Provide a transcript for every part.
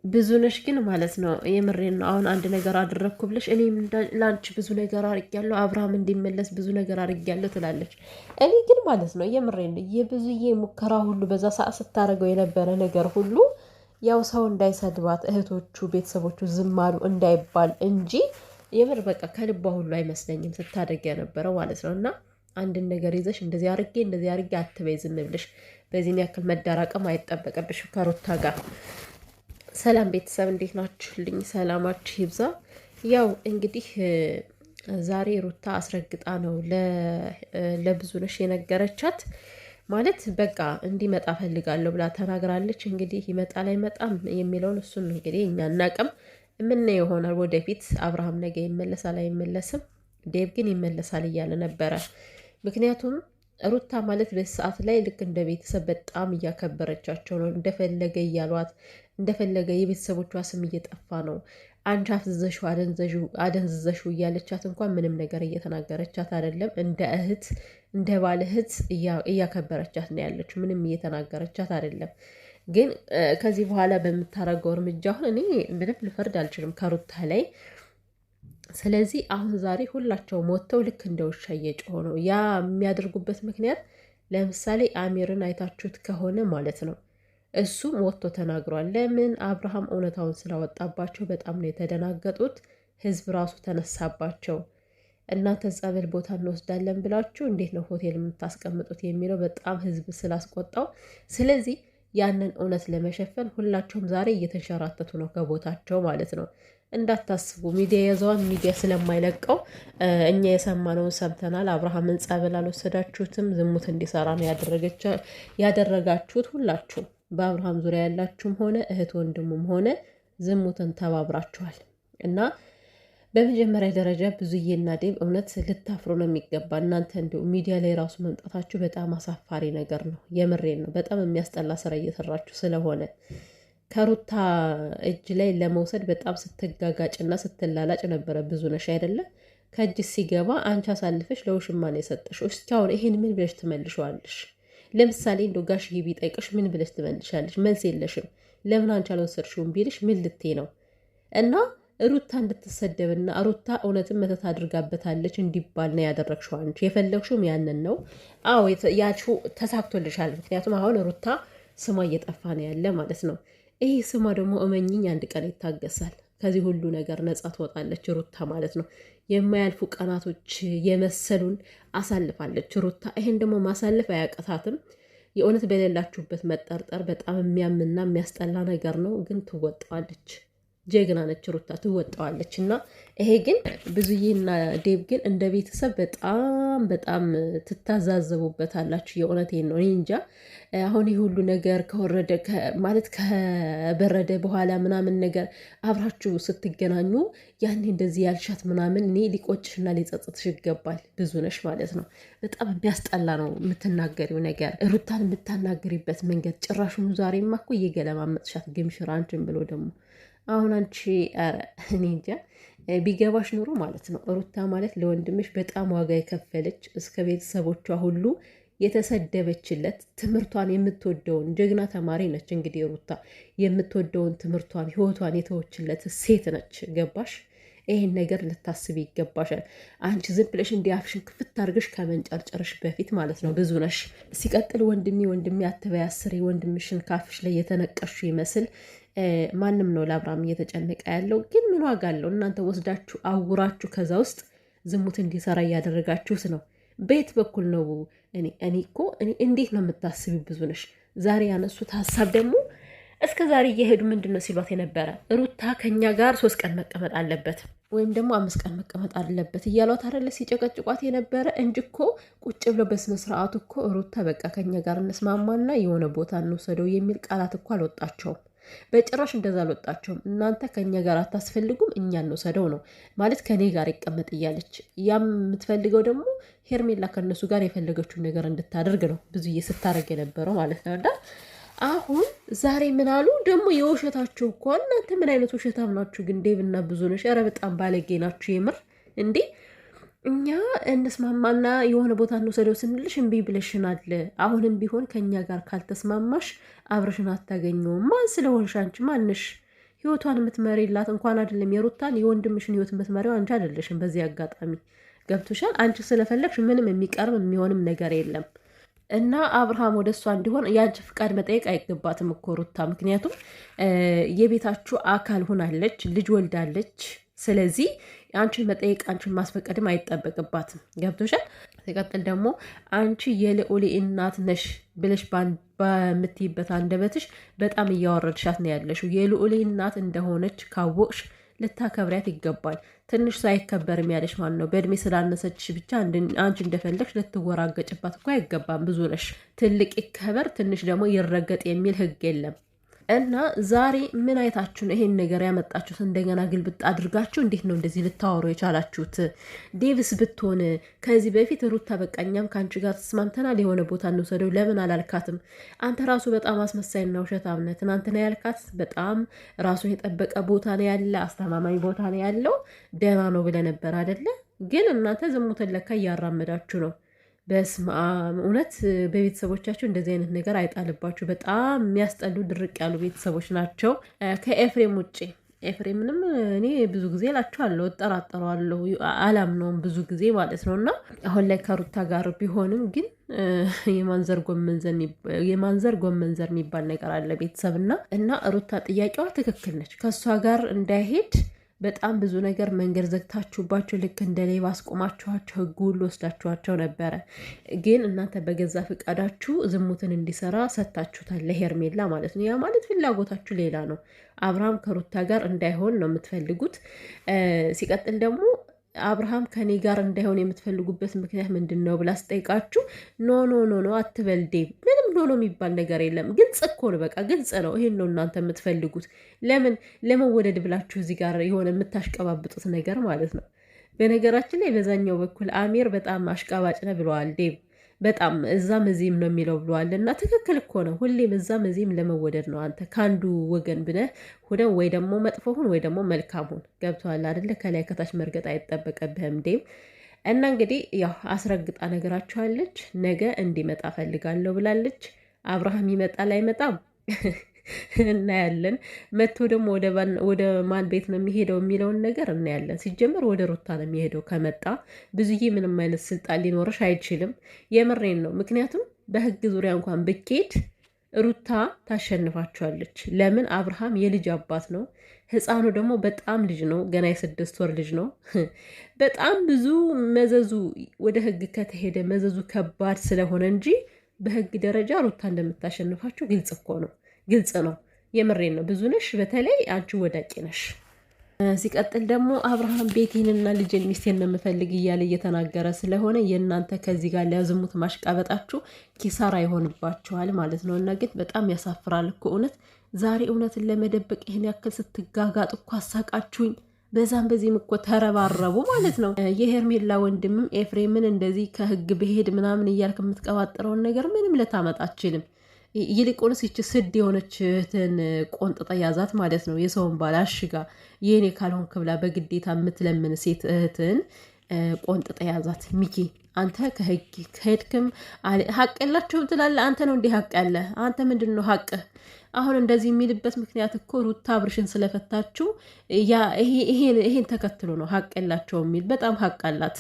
ብዙነሽ ግን ማለት ነው የምሬን ነው። አሁን አንድ ነገር አደረግኩ ብለሽ እኔም ላንቺ ብዙ ነገር አድርጊያለሁ፣ አብርሃም እንዲመለስ ብዙ ነገር አድርጊያለሁ ትላለች። እኔ ግን ማለት ነው የምሬን ነው የብዙዬ ሙከራ ሁሉ በዛ ሰዓት ስታደርገው የነበረ ነገር ሁሉ ያው ሰው እንዳይሰድባት እህቶቹ ቤተሰቦቹ ዝም አሉ እንዳይባል እንጂ የምር በቃ ከልቧ ሁሉ አይመስለኝም ስታደርግ የነበረው ማለት ነው። እና አንድን ነገር ይዘሽ እንደዚህ አድርጌ አትበይ ዝም ብለሽ በዚህን ያክል መዳራቀም አይጠበቅብሽም ከሩታ ጋር። ሰላም ቤተሰብ እንዴት ናችሁልኝ? ሰላማችሁ ይብዛ። ያው እንግዲህ ዛሬ ሩታ አስረግጣ ነው ለብዙነሽ የነገረቻት። ማለት በቃ እንዲመጣ ፈልጋለሁ ብላ ተናግራለች። እንግዲህ ይመጣል አይመጣም የሚለውን እሱን እንግዲህ እኛ አናቅም፣ የምናየው ይሆናል ወደፊት። አብርሃም ነገ ይመለሳል አይመለስም፣ ዴቭ ግን ይመለሳል እያለ ነበረ። ምክንያቱም ሩታ ማለት በሰዓት ላይ ልክ እንደ ቤተሰብ በጣም እያከበረቻቸው ነው። እንደፈለገ እያሏት እንደፈለገ የቤተሰቦቿ ስም እየጠፋ ነው። አንቺ አፍዝዘሽው አደንዝዘሽው እያለቻት እንኳን ምንም ነገር እየተናገረቻት አይደለም። እንደ እህት እንደ ባለ እህት እያከበረቻት ነው ያለችው። ምንም እየተናገረቻት አይደለም። ግን ከዚህ በኋላ በምታረገው እርምጃ አሁን እኔ ምንም ልፈርድ አልችልም ከሩታ ላይ። ስለዚህ አሁን ዛሬ ሁላቸው ሞተው ልክ እንደ ውሻ እየጮሁ ነው። ያ የሚያደርጉበት ምክንያት ለምሳሌ አሚርን አይታችሁት ከሆነ ማለት ነው እሱም ወጥቶ ተናግሯል። ለምን አብርሃም እውነታውን ስላወጣባቸው በጣም ነው የተደናገጡት። ህዝብ ራሱ ተነሳባቸው። እናንተ ጸበል ቦታ እንወስዳለን ብላችሁ እንዴት ነው ሆቴል የምታስቀምጡት የሚለው በጣም ህዝብ ስላስቆጣው፣ ስለዚህ ያንን እውነት ለመሸፈን ሁላቸውም ዛሬ እየተንሸራተቱ ነው ከቦታቸው ማለት ነው። እንዳታስቡ ሚዲያ የያዘዋን ሚዲያ ስለማይለቀው እኛ የሰማነውን ሰምተናል። አብርሃምን ጸበል አልወሰዳችሁትም፣ ዝሙት እንዲሰራ ነው ያደረጋችሁት ሁላችሁም በአብርሃም ዙሪያ ያላችሁም ሆነ እህት ወንድሙም ሆነ ዝሙትን ተባብራችኋል። እና በመጀመሪያ ደረጃ ብዙዬና ዴብ እውነት ልታፍሩ ነው የሚገባ። እናንተ እንዲሁ ሚዲያ ላይ ራሱ መምጣታችሁ በጣም አሳፋሪ ነገር ነው። የምሬን ነው። በጣም የሚያስጠላ ስራ እየሰራችሁ ስለሆነ ከሩታ እጅ ላይ ለመውሰድ በጣም ስትጋጋጭና ስትላላጭ ነበረ። ብዙነሽ አይደለ ከእጅ ሲገባ አንቺ አሳልፈሽ ለውሽማ ነው የሰጠሽው። እስኪ አሁን ይሄን ምን ብለሽ ትመልሸዋለሽ? ለምሳሌ እንደው ጋሽዬ ቢጠይቅሽ ምን ብለሽ ትመልሻለሽ? መልስ የለሽም። ለምን አንቺ አልወሰድሽውም ቢልሽ ምን ልትይ ነው? እና ሩታ እንድትሰደብና ሩታ እውነትም መተት አድርጋበታለች እንዲባል ነው ያደረግሽው። አንቺ የፈለግሽውም ያንን ነው። አዎ ያልሽው ተሳክቶልሻል። ምክንያቱም አሁን ሩታ ስሟ እየጠፋ ነው ያለ ማለት ነው። ይህ ስሟ ደግሞ እመኝኝ አንድ ቀን ይታገሳል። ከዚህ ሁሉ ነገር ነጻ ትወጣለች ሩታ ማለት ነው። የማያልፉ ቀናቶች የመሰሉን አሳልፋለች ሩታ። ይሄን ደግሞ ማሳለፍ አያቀታትም። የእውነት በሌላችሁበት መጠርጠር በጣም የሚያምና የሚያስጠላ ነገር ነው፣ ግን ትወጣዋለች። ጀግና ነች ሩታ፣ ትወጣዋለች። እና ይሄ ግን ብዙዬና ዴብ ግን እንደ ቤተሰብ በጣም በጣም ትታዛዘቡበታላችሁ። የእውነቴን ነው። እኔ እንጃ አሁን ይህ ሁሉ ነገር ከወረደ ማለት ከበረደ በኋላ ምናምን ነገር አብራችሁ ስትገናኙ ያኔ እንደዚህ ያልሻት ምናምን እኔ ሊቆጭሽና ሊጸጽትሽ ይገባል። ብዙ ነሽ ማለት ነው። በጣም የሚያስጠላ ነው የምትናገሪው ነገር፣ ሩታን የምታናገሪበት መንገድ። ጭራሹኑ ዛሬማ እኮ እየገለማመጥሻት ግምሽር አንቺን ብሎ ደግሞ አሁን አንቺ ኧረ እኔ እንጃ ቢገባሽ ኑሮ ማለት ነው። ሩታ ማለት ለወንድምሽ በጣም ዋጋ የከፈለች እስከ ቤተሰቦቿ ሁሉ የተሰደበችለት ትምህርቷን የምትወደውን ጀግና ተማሪ ነች። እንግዲህ ሩታ የምትወደውን ትምህርቷን ህይወቷን የተወችለት ሴት ነች። ገባሽ? ይሄን ነገር ልታስብ ይገባሻል። አንቺ ዝም ብለሽ እንዲህ አፍሽን ክፍት አድርገሽ ከመንጨርጨርሽ በፊት ማለት ነው። ብዙ ነሽ። ሲቀጥል ወንድሜ አትበይ አስሬ ወንድምሽን ካፍሽ ላይ የተነቀሹ ይመስል ማንም ነው ለአብርሃም እየተጨነቀ ያለው። ግን ምን ዋጋ አለው? እናንተ ወስዳችሁ አውራችሁ ከዛ ውስጥ ዝሙት እንዲሰራ እያደረጋችሁት ነው። በየት በኩል ነው? እኔ እኮ እንዴት ነው የምታስቢ? ብዙ ነሽ። ዛሬ ያነሱት ሀሳብ ደግሞ እስከ ዛሬ እየሄዱ ምንድን ነው ሲሏት የነበረ ሩታ ከኛ ጋር 3 ቀን መቀመጥ አለበት ወይም ደግሞ 5 ቀን መቀመጥ አለበት እያሏት አይደለ ሲጨቀጭቋት የነበረ እንጂ እኮ ቁጭ ብለው በስነ ስርዓቱ እኮ ሩታ በቃ ከኛ ጋር እንስማማና የሆነ ቦታ እንወሰደው የሚል ቃላት እኮ አልወጣቸውም። በጭራሽ እንደዛ አልወጣቸውም። እናንተ ከኛ ጋር አታስፈልጉም፣ እኛ እንወሰደው ነው ማለት ከኔ ጋር ይቀመጥ እያለች ያም የምትፈልገው ደግሞ ሄርሜላ ከነሱ ጋር የፈለገችውን ነገር እንድታደርግ ነው ብዙዬ ስታደርግ የነበረው ማለት ነው። እና አሁን ዛሬ ምን አሉ ደግሞ የውሸታችሁ እኮ እናንተ ምን አይነት ውሸታም ናችሁ ግን ዴቭና ብዙነሽ? ኧረ በጣም ባለጌ ናችሁ የምር እንዴ። እኛ እንስማማና የሆነ ቦታ እንወሰደው ስንልሽ እምቢ ብለሽናል። አሁንም ቢሆን ከኛ ጋር ካልተስማማሽ አብረሽን አታገኘውም። ማን ስለሆንሽ አንቺ ማንሽ? ህይወቷን የምትመሪላት እንኳን አይደለም የሩታን የወንድምሽን ህይወት የምትመሪው አንቺ አይደለሽም። በዚህ አጋጣሚ ገብቶሻል። አንቺ ስለፈለግሽ ምንም የሚቀርብ የሚሆንም ነገር የለም። እና አብርሃም ወደ እሷ እንዲሆን የአንቺ ፍቃድ መጠየቅ አይገባትም እኮ ሩታ። ምክንያቱም የቤታችሁ አካል ሆናለች፣ ልጅ ወልዳለች። ስለዚህ አንቺን መጠየቅ አንቺን ማስፈቀድም አይጠበቅባትም። ገብቶሻል። ሲቀጥል ደግሞ አንቺ የልዑል እናት ነሽ ብለሽ በምትይበት አንደበትሽ በጣም እያወረድሻት ነው ያለሽው። የልዑል እናት እንደሆነች ካወቅሽ ልታከብሪያት ይገባል። ትንሽ ሳይከበርም ያለሽ ማን ነው? በእድሜ ስላነሰች ብቻ አንቺ እንደፈለግሽ ልትወራገጭባት እኮ አይገባም። ብዙ ነሽ። ትልቅ ይከበር፣ ትንሽ ደግሞ ይረገጥ የሚል ህግ የለም። እና ዛሬ ምን አይታችሁ ነው ይሄን ነገር ያመጣችሁት? እንደገና ግልብጥ አድርጋችሁ እንዴት ነው እንደዚህ ልታወሩ የቻላችሁት? ዴቪስ ብትሆን ከዚህ በፊት ሩታ በቃ እኛም ከአንቺ ጋር ተስማምተናል፣ የሆነ ቦታ እንውሰደው ለምን አላልካትም? አንተ ራሱ በጣም አስመሳይና ውሸታም ነህ። ትናንትና ያልካት በጣም ራሱን የጠበቀ ቦታ ነው ያለ፣ አስተማማኝ ቦታ ነው ያለው፣ ደህና ነው ብለህ ነበር አይደለ? ግን እናንተ ዝሙትን ለካ እያራመዳችሁ ነው። በስመ አብ። እውነት በቤተሰቦቻቸው እንደዚህ አይነት ነገር አይጣልባችሁ። በጣም የሚያስጠሉ ድርቅ ያሉ ቤተሰቦች ናቸው። ከኤፍሬም ውጭ ኤፍሬምንም እኔ ብዙ ጊዜ እላቸዋለሁ፣ እጠራጠረዋለሁ፣ አላምነውም ብዙ ጊዜ ማለት ነው። እና አሁን ላይ ከሩታ ጋር ቢሆንም ግን የማንዘር ጎመንዘር የሚባል ነገር አለ ቤተሰብ እና ሩታ ጥያቄዋ ትክክል ነች። ከእሷ ጋር እንዳይሄድ በጣም ብዙ ነገር መንገድ ዘግታችሁባቸው ልክ እንደ ሌባ አስቆማችኋቸው፣ ህግ ሁሉ ወስዳችኋቸው ነበረ። ግን እናንተ በገዛ ፈቃዳችሁ ዝሙትን እንዲሰራ ሰጥታችሁታል፣ ለሄርሜላ ማለት ነው። ያ ማለት ፍላጎታችሁ ሌላ ነው። አብርሃም ከሩታ ጋር እንዳይሆን ነው የምትፈልጉት። ሲቀጥል ደግሞ አብርሃም ከኔ ጋር እንዳይሆን የምትፈልጉበት ምክንያት ምንድን ነው ብላ ስጠይቃችሁ ኖ አትበልዴ፣ ምንም ኖ የሚባል ነገር የለም። ግልጽ እኮ ነው፣ በቃ ግልጽ ነው። ይሄን ነው እናንተ የምትፈልጉት። ለመወደድ ብላችሁ እዚህ ጋር የሆነ የምታሽቀባብጡት ነገር ማለት ነው። በነገራችን ላይ በዛኛው በኩል አሚር በጣም አሽቃባጭ ነው ብለዋል ዴቭ። በጣም እዛም እዚህም ነው የሚለው ብለዋል። እና ትክክል እኮ ነው። ሁሌም እዛም እዚህም ለመወደድ ነው። አንተ ከአንዱ ወገን ብለህ ሁነ ወይ ደግሞ መጥፎ ሁን ወይ ደግሞ መልካም ሁን። ገብቶሃል አይደለ? ከላይ ከታች መርገጥ አይጠበቀብህም ዴም። እና እንግዲህ ያው አስረግጣ ነገራችኋለች። ነገ እንዲመጣ ፈልጋለሁ ብላለች። አብርሃም ይመጣል አይመጣም እናያለን። መጥቶ ደግሞ ወደ ማን ቤት ነው የሚሄደው የሚለውን ነገር እናያለን። ሲጀመር ወደ ሩታ ነው የሚሄደው ከመጣ። ብዙዬ ምንም አይነት ስልጣን ሊኖርሽ አይችልም። የምሬን ነው። ምክንያቱም በህግ ዙሪያ እንኳን ብኬድ ሩታ ታሸንፋችኋለች። ለምን? አብርሃም የልጅ አባት ነው። ህፃኑ ደግሞ በጣም ልጅ ነው። ገና የ6 ወር ልጅ ነው። በጣም ብዙ መዘዙ ወደ ህግ ከተሄደ መዘዙ ከባድ ስለሆነ እንጂ በህግ ደረጃ ሩታ እንደምታሸንፋችሁ ግልጽ እኮ ነው። ግልጽ ነው። የምሬን ነው። ብዙ ነሽ፣ በተለይ አንቺ ወዳቂ ነሽ። ሲቀጥል ደግሞ አብርሃም ቤቴንና ልጅን ሚስቴን ነው የምፈልግ እያለ እየተናገረ ስለሆነ የእናንተ ከዚህ ጋር ለዝሙት ማሽቃበጣችሁ ኪሳራ ይሆንባችኋል ማለት ነው። እና ግን በጣም ያሳፍራል እኮ እውነት። ዛሬ እውነትን ለመደበቅ ይህን ያክል ስትጋጋጡ እኮ አሳቃችሁኝ። በዛም በዚህም እኮ ተረባረቡ ማለት ነው። የሄርሜላ ወንድምም ኤፍሬምን እንደዚህ ከህግ ብሄድ ምናምን እያልክ የምትቀባጥረውን ነገር ምንም ልታመጣ አትችልም። ይልቁንስ ይች ስድ የሆነች እህትን ቆንጥጣ ያዛት ማለት ነው። የሰውን ባል አሽጋ የኔ ካልሆንክ ብላ በግዴታ የምትለምን ሴት እህትን ቆንጥጣ ያዛት። ሚኪ አንተ ከሄድክም ሀቅ የላቸውም ትላለህ። አንተ ነው እንዲህ ሀቅ ያለ አንተ ምንድን ነው ሀቅህ? አሁን እንደዚህ የሚልበት ምክንያት እኮ ሩታ አብርሽን ስለፈታችሁ ይሄን ተከትሎ ነው ሀቅ የላቸው የሚል። በጣም ሀቅ አላት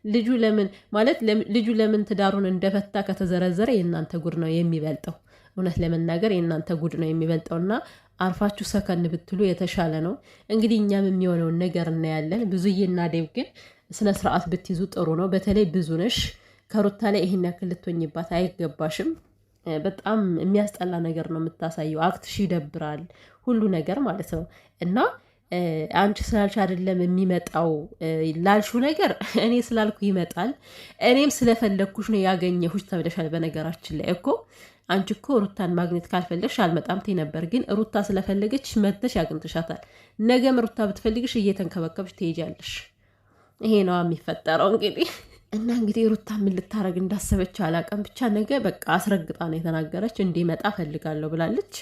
ልጁ። ልጁ ለምን ትዳሩን እንደፈታ ከተዘረዘረ የእናንተ ጉድ ነው የሚበልጠው። እውነት ለመናገር የእናንተ ጉድ ነው የሚበልጠው። እና አርፋችሁ ሰከን ብትሉ የተሻለ ነው። እንግዲህ እኛም የሚሆነውን ነገር እናያለን። ብዙዬና ዴብ ግን ስነ ስርዓት ብትይዙ ጥሩ ነው። በተለይ ብዙ ነሽ ከሩታ ላይ ይሄን ያክል ልትሆኝባት አይገባሽም። በጣም የሚያስጠላ ነገር ነው የምታሳየው። አክትሽ ይደብራል፣ ሁሉ ነገር ማለት ነው። እና አንቺ ስላልሽ አይደለም የሚመጣው ላልሹ ነገር እኔ ስላልኩ ይመጣል። እኔም ስለፈለግኩሽ ነው ያገኘሁሽ ተብለሻል። በነገራችን ላይ እኮ አንቺ እኮ ሩታን ማግኘት ካልፈለግሽ አልመጣም ትይ ነበር። ግን ሩታ ስለፈለገች መተሽ ያግኝተሻታል። ነገም ሩታ ብትፈልግሽ እየተንከበከብሽ ትሄጃለሽ። ይሄ ነው የሚፈጠረው እንግዲህ። እና እንግዲህ ሩታ ምን ልታረግ እንዳሰበች አላውቅም። ብቻ ነገ በቃ አስረግጣ ነው የተናገረች። እንዲመጣ ፈልጋለሁ ብላለች።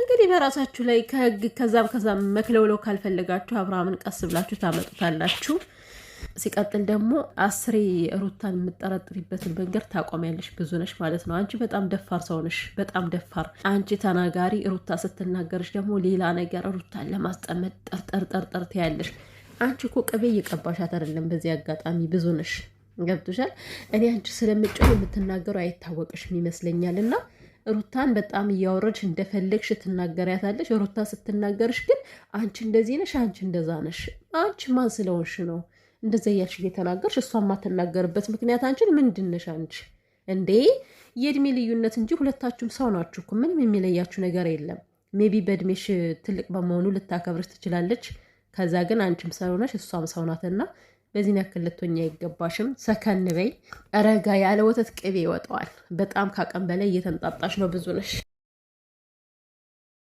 እንግዲህ በራሳችሁ ላይ ከህግ ከዛም መክለውለው ካልፈለጋችሁ አብርሃምን ቀስ ብላችሁ ታመጡታላችሁ። ሲቀጥል ደግሞ አስሬ ሩታን የምጠረጥሪበትን መንገድ ታቆሚያለሽ ብዙ ነሽ ማለት ነው። አንቺ በጣም ደፋር ሰው ነሽ፣ በጣም ደፋር አንቺ ተናጋሪ። ሩታ ስትናገርሽ ደግሞ ሌላ ነገር ሩታን ለማስጠመጥ ጠርጠር ትያለሽ። አንቺ እኮ ቅቤ እየቀባሻት አይደለም። በዚህ አጋጣሚ ብዙ ነሽ፣ ገብቶሻል። እኔ አንቺ ስለምጮህ የምትናገሩ አይታወቅሽም ይመስለኛል። እና ሩታን በጣም እያወረድሽ እንደፈለግሽ ትናገሪያታለሽ። ሩታ ስትናገርሽ ግን አንቺ እንደዚህ ነሽ፣ አንቺ እንደዛ ነሽ። አንቺ ማን ስለሆንሽ ነው እንደዛ እያልሽ እየተናገርሽ እሷ የማትናገርበት ምክንያት አንቺን ምንድን ነሽ አንቺ? እንዴ የእድሜ ልዩነት እንጂ ሁለታችሁም ሰው ናችሁ እኮ ምንም የሚለያችሁ ነገር የለም። ሜቢ በእድሜሽ ትልቅ በመሆኑ ልታከብርሽ ትችላለች። ከዛ ግን አንቺም ሰው ነሽ እሷም ሰው ናትና በዚህ ያክል ልትሆኛ አይገባሽም። ሰከን በይ። ረጋ ያለ ወተት ቅቤ ይወጣዋል። በጣም ካቀን በላይ እየተንጣጣሽ ነው ብዙ ነሽ።